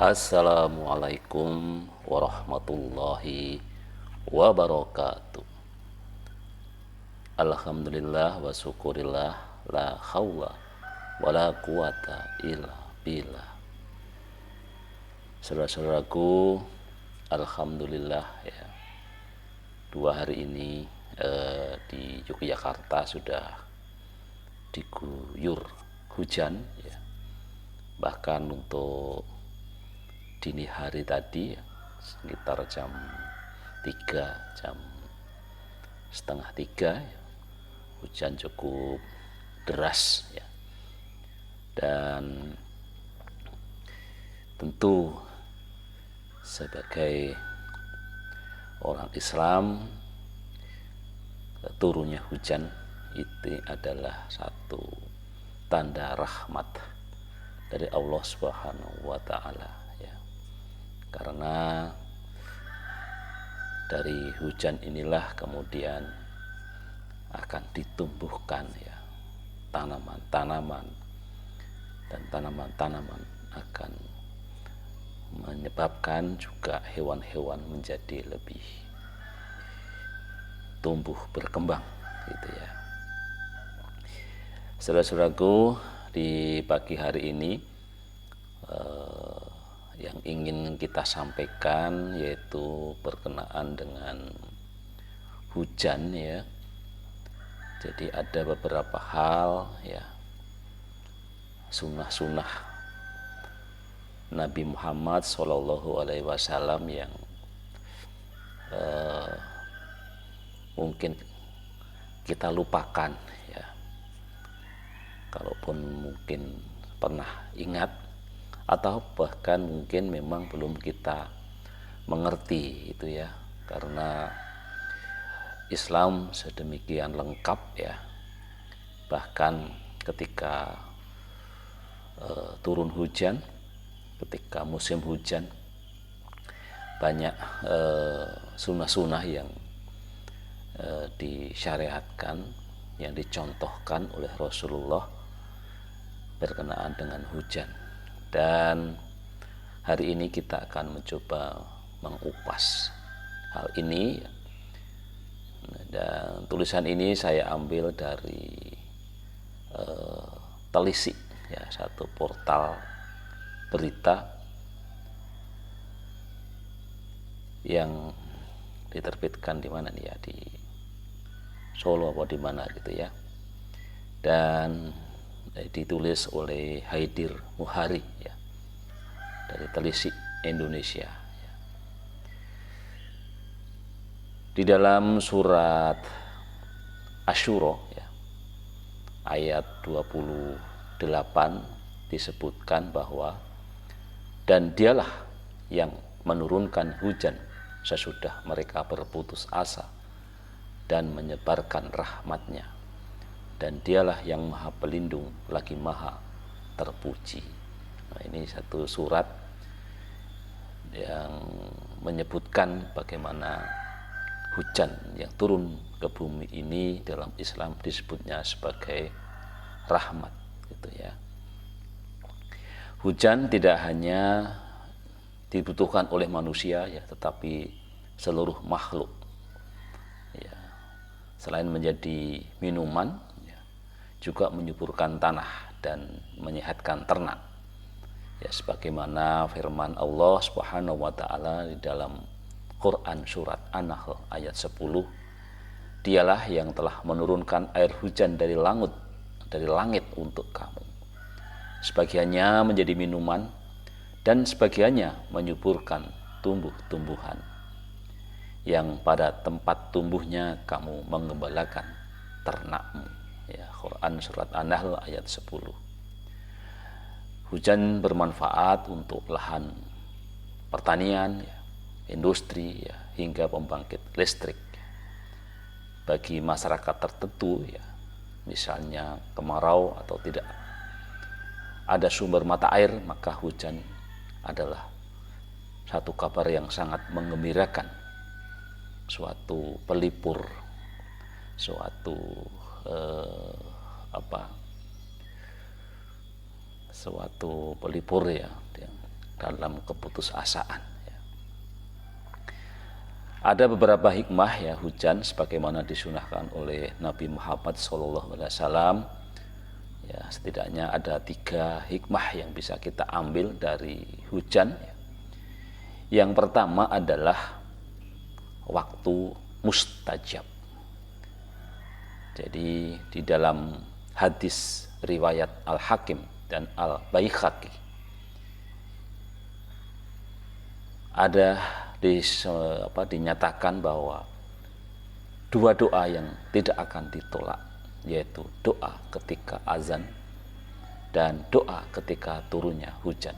Assalamualaikum warahmatullahi wabarakatuh. Alhamdulillah wa syukurillah, la haula wa la quwata illa billah. Saudara-saudaraku, alhamdulillah ya. 2 hari ini di Yogyakarta sudah diguyur hujan ya. Bahkan untuk dini hari tadi sekitar jam 3, jam setengah 3 ya, hujan cukup deras ya. Dan tentu sebagai orang Islam, turunnya hujan itu adalah satu tanda rahmat dari Allah Subhanahu wa taala ya. Karena dari hujan inilah kemudian akan ditumbuhkan ya tanaman-tanaman, dan tanaman-tanaman akan menyebabkan juga hewan-hewan menjadi lebih tumbuh berkembang gitu ya. Saudara-saudaraku, di pagi hari ini yang ingin kita sampaikan yaitu berkenaan dengan hujan ya. Jadi ada beberapa hal ya, sunnah-sunnah Nabi Muhammad SAW yang mungkin kita lupakan ya. Kalaupun mungkin pernah ingat atau bahkan mungkin memang belum kita mengerti itu ya, karena Islam sedemikian lengkap ya. Bahkan ketika turun hujan, ketika musim hujan, banyak sunnah-sunnah yang disyariatkan, yang dicontohkan oleh Rasulullah berkenaan dengan hujan. Dan hari ini kita akan mencoba mengupas hal ini. Dan tulisan ini saya ambil dari Telisi ya, satu portal berita yang diterbitkan di mana nih ya, di Solo apa di mana gitu ya, dan ditulis oleh Haidir Muhari ya, dari Telisi Indonesia ya. Di dalam surat Asyura ya, ayat 28 disebutkan bahwa dan dialah yang menurunkan hujan sesudah mereka berputus asa dan menyebarkan rahmatnya, dan dialah yang maha pelindung lagi maha terpuji. Nah, ini satu surat yang menyebutkan bagaimana hujan yang turun ke bumi ini dalam Islam disebutnya sebagai rahmat gitu ya. Hujan tidak hanya dibutuhkan oleh manusia ya, tetapi seluruh makhluk ya. Selain menjadi minuman ya, juga menyuburkan tanah dan menyehatkan ternak ya, sebagaimana firman Allah Subhanahu wa taala di dalam Quran surat An-Nahl ayat 10, dialah yang telah menurunkan air hujan dari langit untuk kamu, sebagiannya menjadi minuman dan sebagiannya menyuburkan tumbuh-tumbuhan yang pada tempat tumbuhnya kamu mengembalakan ternakmu ya. Quran surat An-Nahl ayat 10. Hujan bermanfaat untuk lahan pertanian ya, industri ya, hingga pembangkit listrik bagi masyarakat tertentu ya. Misalnya kemarau atau tidak ada sumber mata air, maka hujan adalah satu kabar yang sangat menggembirakan, suatu pelipur, suatu suatu pelipur ya, dalam keputusasaan. Ada beberapa hikmah ya hujan sebagaimana disunahkan oleh Nabi Muhammad SAW. Ya, setidaknya ada 3 hikmah yang bisa kita ambil dari hujan. Yang pertama adalah waktu mustajab. Jadi di dalam hadis riwayat Al-Hakim dan Al-Baihaqi ada dinyatakan bahwa 2 doa yang tidak akan ditolak, yaitu doa ketika azan dan doa ketika turunnya hujan.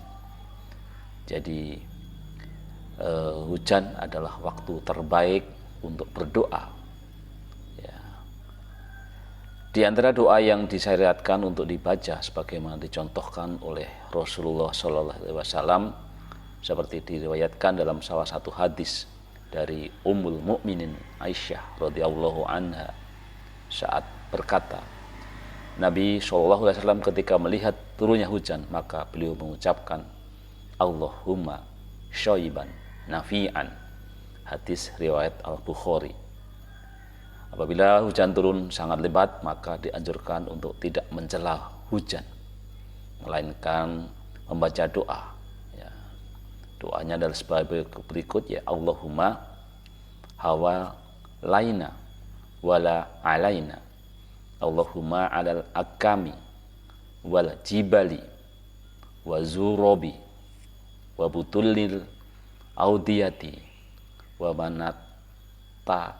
Jadi hujan adalah waktu terbaik untuk berdoa. Ya. Di antara doa yang disyariatkan untuk dibaca sebagaimana dicontohkan oleh Rasulullah SAW, seperti diriwayatkan dalam salah satu hadis dari Ummul Mukminin Aisyah radhiyallahu anha saat berkata, Nabi SAW ketika melihat turunnya hujan maka beliau mengucapkan Allahumma syaiban nafi'an. Hadis riwayat Al-Bukhari. Apabila hujan turun sangat lebat maka dianjurkan untuk tidak mencela hujan, melainkan membaca doa. Doanya adalah sebagai berikut, ya Allahumma hawa laina wala alaina, Allahumma alal akami wal jibali wa zurobi wa butulil audiyati wa manata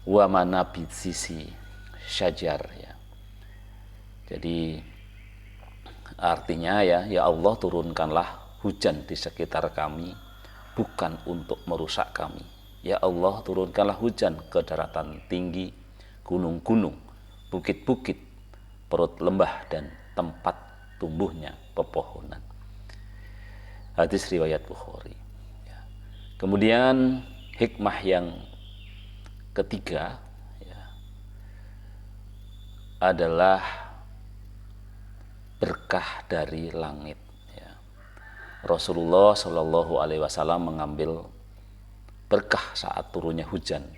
wa manabitsisi syajar. Ya. Jadi artinya ya Allah turunkanlah hujan di sekitar kami bukan untuk merusak kami. Ya Allah turunkanlah hujan ke daratan tinggi, gunung-gunung, bukit-bukit, perut lembah dan tempat tumbuhnya pepohonan. Hadis riwayat Bukhari. Ya. Kemudian hikmah yang ketiga ya, adalah berkah dari langit. Ya. Rasulullah Shallallahu Alaihi Wasallam mengambil berkah saat turunnya hujan.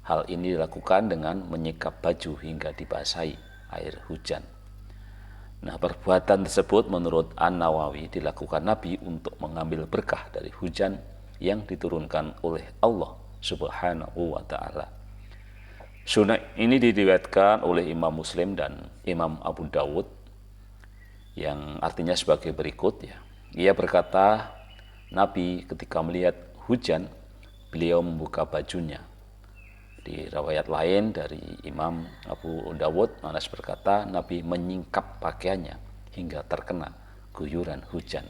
Hal ini dilakukan dengan menyikap baju hingga dibasahi air hujan. Nah, perbuatan tersebut menurut An-Nawawi dilakukan Nabi untuk mengambil berkah dari hujan yang diturunkan oleh Allah Subhanahu wa Ta'ala. Sunnah ini diriwayatkan oleh Imam Muslim dan Imam Abu Dawud, yang artinya sebagai berikut ya. Ia berkata, Nabi ketika melihat hujan, beliau membuka bajunya. Di riwayat lain dari Imam Abu Dawud, Anas berkata, Nabi menyingkap pakaiannya hingga terkena guyuran hujan.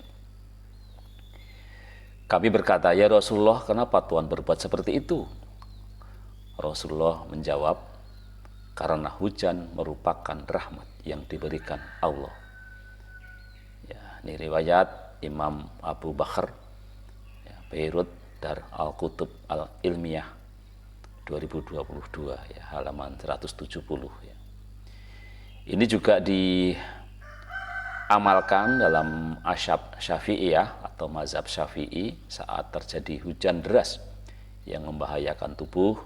Kami berkata, ya Rasulullah, kenapa Tuhan berbuat seperti itu? Rasulullah menjawab, karena hujan merupakan rahmat yang diberikan Allah. Ini riwayat Imam Abu Bakar ya, Beirut Dar Al-Kutub Al-Ilmiyah 2022 ya, halaman 170 ya. Ini juga diamalkan dalam Asyab Syafi'iyah atau mazhab Syafi'i saat terjadi hujan deras yang membahayakan tubuh.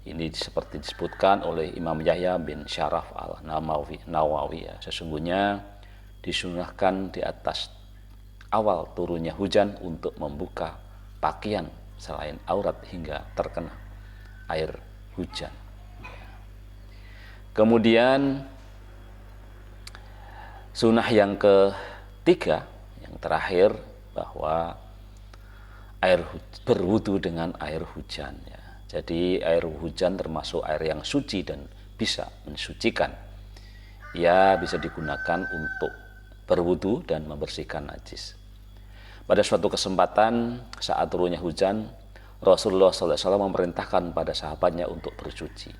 Ini seperti disebutkan oleh Imam Yahya bin Syaraf Al-Nawawi ya. Sesungguhnya disunahkan di atas awal turunnya hujan untuk membuka pakaian selain aurat hingga terkena air hujan. Kemudian sunnah yang ketiga, yang terakhir, bahwa berwudu dengan air hujan ya. Jadi air hujan termasuk air yang suci dan bisa mensucikan. Ya, bisa digunakan untuk berwudu dan membersihkan najis. Pada suatu kesempatan saat turunnya hujan, Rasulullah SAW memerintahkan pada sahabatnya untuk bersuci.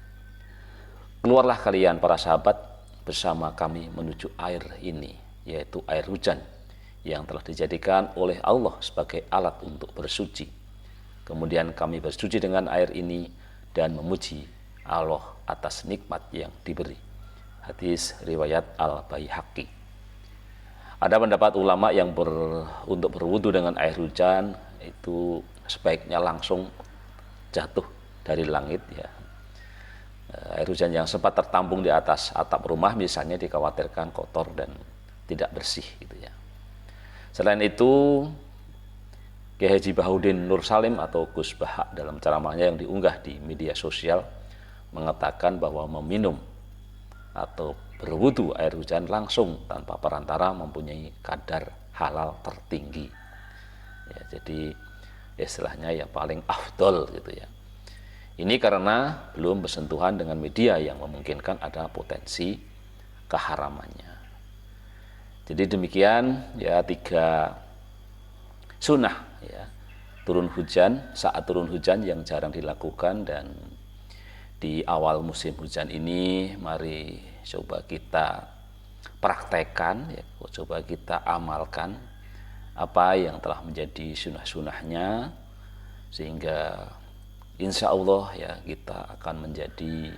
Keluarlah kalian para sahabat bersama kami menuju air ini, yaitu air hujan yang telah dijadikan oleh Allah sebagai alat untuk bersuci. Kemudian kami bersuci dengan air ini dan memuji Allah atas nikmat yang diberi. Hadis riwayat Al-Baihaqi. Ada pendapat ulama yang untuk berwudu dengan air hujan itu sebaiknya langsung jatuh dari langit ya. Air hujan yang sempat tertampung di atas atap rumah misalnya dikhawatirkan kotor dan tidak bersih gitu ya. Selain itu, Kiai Haji Baharudin Nur Salim atau Gus Bahak dalam ceramahnya yang diunggah di media sosial mengatakan bahwa meminum atau berwudu air hujan langsung tanpa perantara mempunyai kadar halal tertinggi. Ya, jadi istilahnya ya paling afdol gitu ya. Ini karena belum bersentuhan dengan media yang memungkinkan ada potensi keharamannya. Jadi demikian ya 3 sunnah ya. Saat turun hujan yang jarang dilakukan, dan di awal musim hujan ini mari coba kita praktekkan ya, coba kita amalkan apa yang telah menjadi sunnah-sunnahnya, sehingga insya Allah ya kita akan menjadi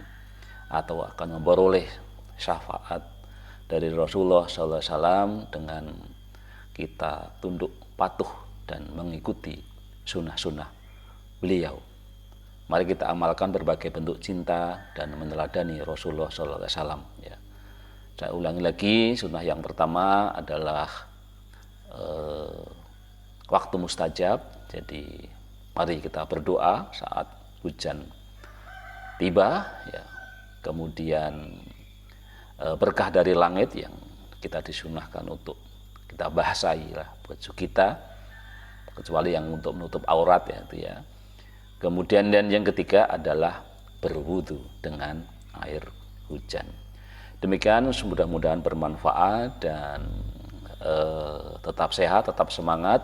atau akan memperoleh syafaat dari Rasulullah SAW dengan kita tunduk patuh dan mengikuti sunnah-sunnah beliau. Mari kita amalkan berbagai bentuk cinta dan meneladani Rasulullah SAW ya. Saya ulangi lagi, sunnah yang pertama adalah waktu mustajab. Jadi mari kita berdoa saat hujan tiba ya. Kemudian berkah dari langit yang kita disunahkan untuk kita basahi lah baju kita, kecuali yang untuk menutup aurat ya itu ya. Kemudian dan yang ketiga adalah berwudu dengan air hujan. Demikian, mudah-mudahan bermanfaat dan tetap sehat, tetap semangat.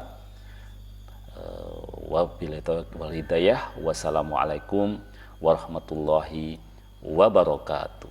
Wabillahi taufiq wal hidayah. Wassalamualaikum warahmatullahi wabarakatuh.